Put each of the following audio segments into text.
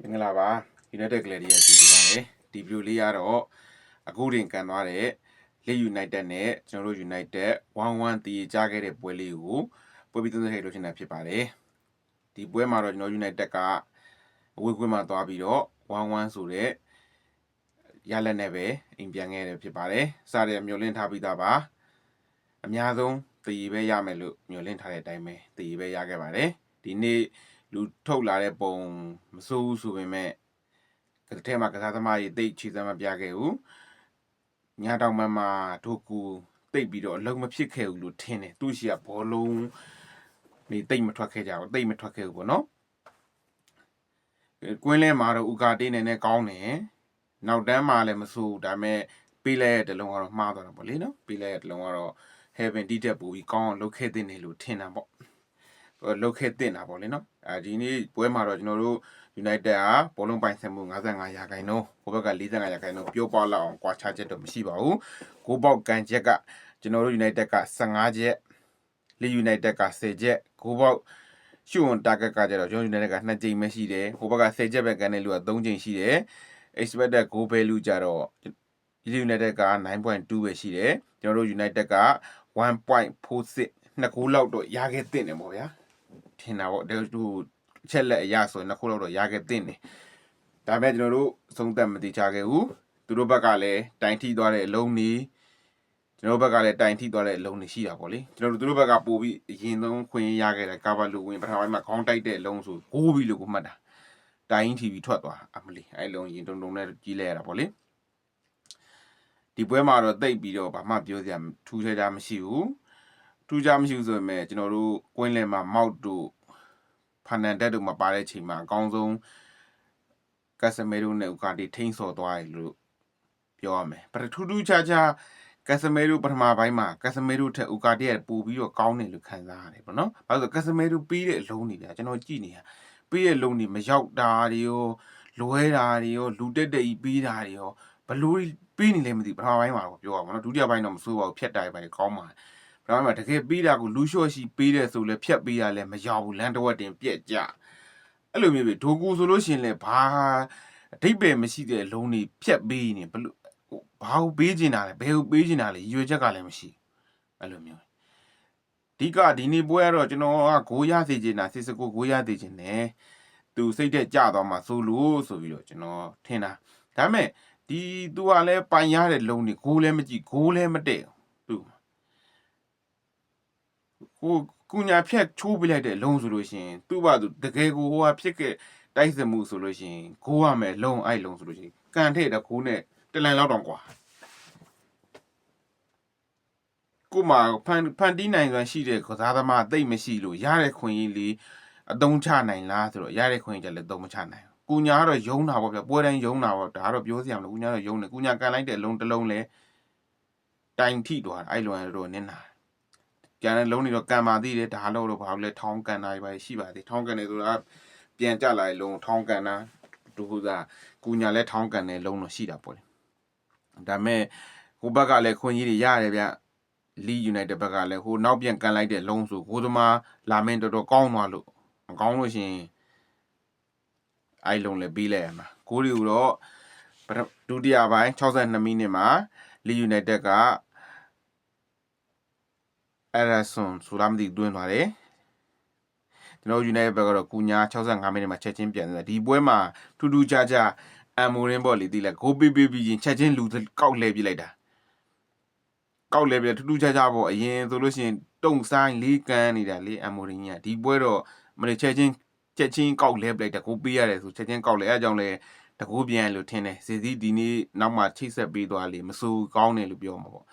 မင်္ဂလာပါ United ကလေးတွေကြည့်ကြပါမယ်ဒီဗီဒီယိုလေးကတော့အခုတင်ကန်သွားတဲ့ Leeds United နဲ့ကျွန်တော်တို့ United 1-1တည်ကြခဲ့တဲ့ပွဲလေးကိုပွဲပြီးသုံးသပ်လို့ရှင်းတာဖြစ်ပါတယ်ဒီပွဲမှာတော့ကျွန်တော် United ကအဝေးကွင်းမှာသွားပြီးတော့1-1ဆိုတဲ့ရလက်နဲ့ပဲအိမ်ပြန်ခဲ့တယ်ဖြစ်ပါတယ်စတဲ့မျှော်လင့်ထားပြီးသားပါအများဆုံးတည်ပဲရမယ်လို့မျှော်လင့်ထားတဲ့အတိုင်းပဲတည်ပဲရခဲ့ပါတယ်ဒီနေ့လူထုတ်လာတဲ့ပုံမစိုးဘူးဆိုပေမဲ့ကတဲ့မှာကစားသမားကြီးတိတ်ချီစမ်းမပြခဲ့ဘူးညတောင်မှမှာတို့ကူတိတ်ပြီးတော့အလုံးမဖြစ်ခဲ့ဘူးလို့ထင်တယ်သူ့ရှိကဘောလုံးနေတိတ်မထွက်ခဲ့ကြဘူးတိတ်မထွက်ခဲ့ဘူးပေါ့နော်ကွင်းလဲမှာတော့ဥကာတေးနေနဲ့ကောင်းတယ်နောက်တန်းမှာလည်းမစိုးဘူးဒါပေမဲ့ပေးလိုက်တဲ့တလုံးကတော့မှားသွားတာပေါ့လေနော်ပေးလိုက်တဲ့တလုံးကတော့ Heaven တိတက်ပူပြီးကောင်းအောင်လုပ်ခဲ့တဲ့နေလို့ထင်တာပေါ့လုတ်ခဲ့တင်တာပေါ့လေနော်ဒီနေ့ပွဲမှာတော့ကျွန်တော်တို့ United ကဘောလုံးပိုင်ဆိုင်မှု55ရာခိုင်နှုန်းဟိုဘက်က45ရာခိုင်နှုန်းပြောပေါက်လောက်အောင်ကွာခြားချက်တော့မရှိပါဘူးဂိုးပေါက်ကန်ချက်ကကျွန်တော်တို့ United က15ချက် Leeds United က10ချက်ဂိုးပေါက်ရှုံတာဂက်ကကျတော့ကျွန်တော် United က2ကြိမ်ပဲရှိတယ်ဟိုဘက်က10ချက်ပဲကန်တဲ့လူက3ကြိမ်ရှိတယ် expected goal value ကျတော့ Leeds United က 9.2 ပဲရှိတယ်ကျွန်တော်တို့ United က 1.46 နှစ်ဂိုးလောက်တော့ရခဲ့တဲ့တယ်ပေါ့ဗျာထင်တာပေါ့သူချက်လက်အရဆိုရင်နှစ်ခုလောက်တော့ရခဲ့တဲ့တယ်ဒါပေမဲ့ကျွန်တော်တို့သုံးသပ်မတိချခဲ့ဘူးသူတို့ဘက်ကလည်းတိုင်ထိသွားတဲ့အလုံးကြီးကျွန်တော်ဘက်ကလည်းတိုင်ထိသွားတဲ့အလုံးကြီးရှိတာပေါ့လေကျွန်တော်တို့သူတို့ဘက်ကပို့ပြီးအရင်ဆုံးခွင့်ရခဲ့တဲ့ကာဗာလူဝင်ပထမပိုင်းမှာခေါင်းတိုက်တဲ့အလုံးဆိုဂိုးပြီးလို့ကိုမှတ်တာတိုင်ထိပြီးထွက်သွားအမလီအဲ့လုံးရင်တုံတုံနဲ့ကြီးလဲရတာပေါ့လေဒီပွဲမှာတော့တိတ်ပြီးတော့ဘာမှပြောစရာထူးခြားတာမရှိဘူးထူးခြားမရှိဘူးဆိုပေမဲ့ကျွန်တော်တို့ကွင်းလယ်မှာမောက်တို့ဖန်နန်တက်တို့မှာပါတဲ့ချိန်မှာအကောင်းဆုံးကက်စမဲရိုနဲ့ဥကာတီထိန်းဆော်သွားတယ်လို့ပြောရမယ်ပထထူးထူးခြားခြားကက်စမဲရိုပထမပိုင်းမှာကက်စမဲရိုထက်ဥကာတီကပို့ပြီးတော့ကောင်းတယ်လို့ခံစားရတယ်ပေါ့နော်ဘာလို့ကက်စမဲရိုပြီးတဲ့အလုံးတွေကြာကျွန်တော်ကြည့်နေတာပြီးတဲ့အလုံးတွေမရောက်တာတွေရောလွဲတာတွေရောလူတက်တက်ကြီးပြီးတာတွေရောဘလို့ပြီးနေလဲမသိပထမပိုင်းမှာတော့ပြောရမှာနော်ဒုတိယပိုင်းတော့မစိုးပါဘူးဖြတ်တိုင်ပိုင်းကောင်းပါတယ်ဒါမှမဟုတ်တကယ်ပေးတာကိုလူလျှော့ရှိပေးတယ်ဆိုလဲဖြတ်ပေးရလဲမရောက်ဘူးလမ်းတစ်ဝက်တင်ပြက်ကြအဲ့လိုမျိုးပဲဒိုကူဆိုလို့ရှင်လဲဘာအဓိပ္ပာယ်မရှိတဲ့လုံးတွေဖြတ်ပေးနေဘလို့ဘာကိုပေးချင်တာလဲဘယ်ကိုပေးချင်တာလဲရွေချက်ကလည်းမရှိအဲ့လိုမျိုးဒီနေ့ပွဲကတော့ကျွန်တော်ကဂိုးရစေချင်တာစစ်စကိုဂိုးရစေချင်တယ်သူစိတ်တက်ကြသွားမှာဆိုလို့ဆိုပြီးတော့ကျွန်တော်ထင်တာဒါပေမဲ့သူကလည်းပိုင်ရတဲ့လုံးတွေဂိုးလည်းမကြည့်ဂိုးလည်းမတည့်သူဟိုကုညာဖြက်ချိုးပြလိုက်တဲ့လုံးဆိုလို့ရှိရင်သူ့ဘာသူတကယ်ကိုဟိုဟာဖြစ်ခဲ့တိုက်စမှုဆိုလို့ရှိရင်ဂိုးရမယ်လုံးအဲ့လုံးဆိုလို့ရှိရင်ကန်ထည့်တဲ့ဂိုးနဲ့တလန်လောက်တောင်กว่าကိုမှဖန်တီးနိုင်စွမ်းရှိတဲ့ကစားသမားတိတ်မရှိလို့ရတဲ့ခွင့်ကြီးလေးအသုံးချနိုင်လားဆိုတော့ရတဲ့ခွင့်ကြီးလည်းသုံးမချနိုင်ကုညာကတော့ယုံတာပေါ့ဗျပွဲတိုင်းယုံတာပေါ့ဒါကတော့ပြောစရာမလိုကုညာတော့ယုံတယ်ကုညာကန်လိုက်တဲ့အလုံးတစ်လုံးလဲတိုင်ထိသွားတာအဲ့လိုတော့နင်းတာကျန်တဲ့လုံးတွေတော့ကန်ပါသေးတယ်ဒါတော့ဘာလို့လဲထောင်းကန်တာပဲရှိပါသေးထောင်းကန်နေဆိုတာပြန်ကြလာတဲ့လုံးထောင်းကန်တာဒုက္ခသာကုညာလဲထောင်းကန်တဲ့လုံးတော့ရှိတာပေါ့လေဒါမဲ့ဟိုဘက်ကလည်းခွင့်ကြီးတွေရတယ်ဗျLeeds United ဘက်ကလည်းဟိုနောက်ပြန်ကန်လိုက်တဲ့လုံးဆိုဂိုးသမားလာမင်းတော်တော်ကောင်းသွားလို့မကောင်းလို့ရှင်အဲ့လုံးလည်းပြီးလိုက်ရမှာဂိုးတွေကိုတော့ဒုတိယပိုင်း62မိနစ်မှာ Leeds United ကEderson ဆိုတာမသိတွင်းသွားတယ်ကျွန်တော် United ဘက်ကတော့ကုညာ65မိနစ်မှာချက်ချင်းပြန်တယ်ဒီပွဲမှာထူးထူးခြားခြားအမ်မိုရင်းပေါ့လေဒီလက်ဂိုးပေးပြီးရင်ချက်ချင်းလူကောက်လဲပြလိုက်တာကောက်လဲပြထူးထူးခြားခြားပေါ့အရင်ဆိုလို့ရှိရင်တုံဆိုင်လေးကန်နေတာလေအမ်မိုရင်းကြီးဒီပွဲတော့မနေ့ချက်ချင်းကောက်လဲပြလိုက်တာဂိုးပေးရတယ်ဆိုချက်ချင်းကောက်လဲအဲအကြောင်းလဲတကူပြန်လို့ထင်တယ်စီစီဒီနေ့နောက်မှချိတ်ဆက်ပေးသွားလေမစိုးကောင်းတယ်လို့ပြောမှာပေါ့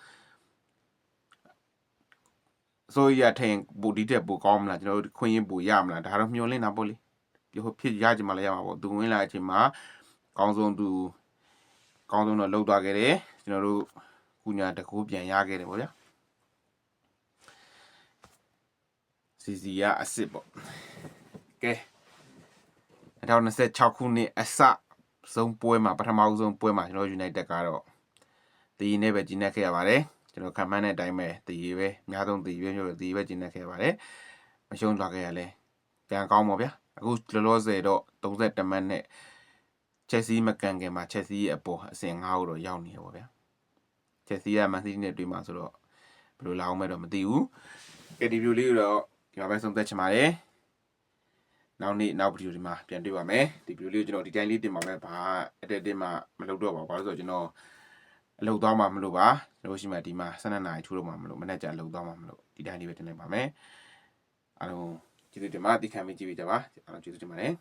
ဆိုရထိုင်ဘူဒီတက်ပိုကောင်းမလားကျွန်တော်တို့ခွင့်ရပူရမလားဒါတော့မျှော်လင့်တာပေါ့လေဒီဟိုဖြစ်ရကြမှာလည်းရမှာပေါ့သူဝင်လာအချိန်မှာကောင်းဆုံးတော့လှုပ်သွားခဲ့တယ်ကျွန်တော်တို့ကုညာတကူပြန်ရခဲ့တယ်ပေါ့ဗျာစီစီကအစ်စ်ပေါ့ကဲ2026ခုနှစ်အစဆုံးပွဲမှာပထမဆုံးပွဲမှာကျွန်တော် United ကတော့တည်နေပဲကြီးနေခဲ့ရပါတယ်ကျွန်တော်ခံမှန်းတဲ့အတိုင်းပဲတည်ပဲအများဆုံးတည်ပဲမျိုးတည်ပဲကျင်းနေခဲ့ပါတယ်မရှုံးသွားခဲ့ရလဲပြန်ကောင်းပါဗျာအခုလောလောဆယ်တော့31မှတ်နဲ့ ချက်စီမကန်ခင်မှာချက်စီရဲ့အပေါ်အဆင့်9ကိုတော့ရောက်နေရပါဗျာချက်စီကမန်စီးတီးနဲ့တွေ့မှာဆိုတော့ဘယ်လိုလာအောင်မဲ့တော့မသိဘူးကဲဒီဗီဒီယိုလေးကိုတော့ဒီမှာပဲဆုံးသက်ချင်ပါတယ်နောက်ဗီဒီယိုဒီမှာပြန်တွေ့ပါမယ်ဒီဗီဒီယိုလေးကိုကျွန်တော်ဒီတိုင်းလေးတင်ပါမယ်ဘာ editing မှမလုပ်တော့ပါဘူးဘာလို့ဆိုတော့ကျွန်တော်အလုပ်သွားမှာမလို့ပါတို့ရှိမှဒီမှာ12နာရီထိုးတော့မှာမလို့မနေ့ကျအလုပ်သွားမှာမလို့ဒီတိုင်းလေးပဲတင်လိုက်ပါမယ်အားလုံးကျေးဇူးတင်ပါတိခံပြီးကြည့်ပေးကြပါအားလုံးကျေးဇူးတင်ပါတယ်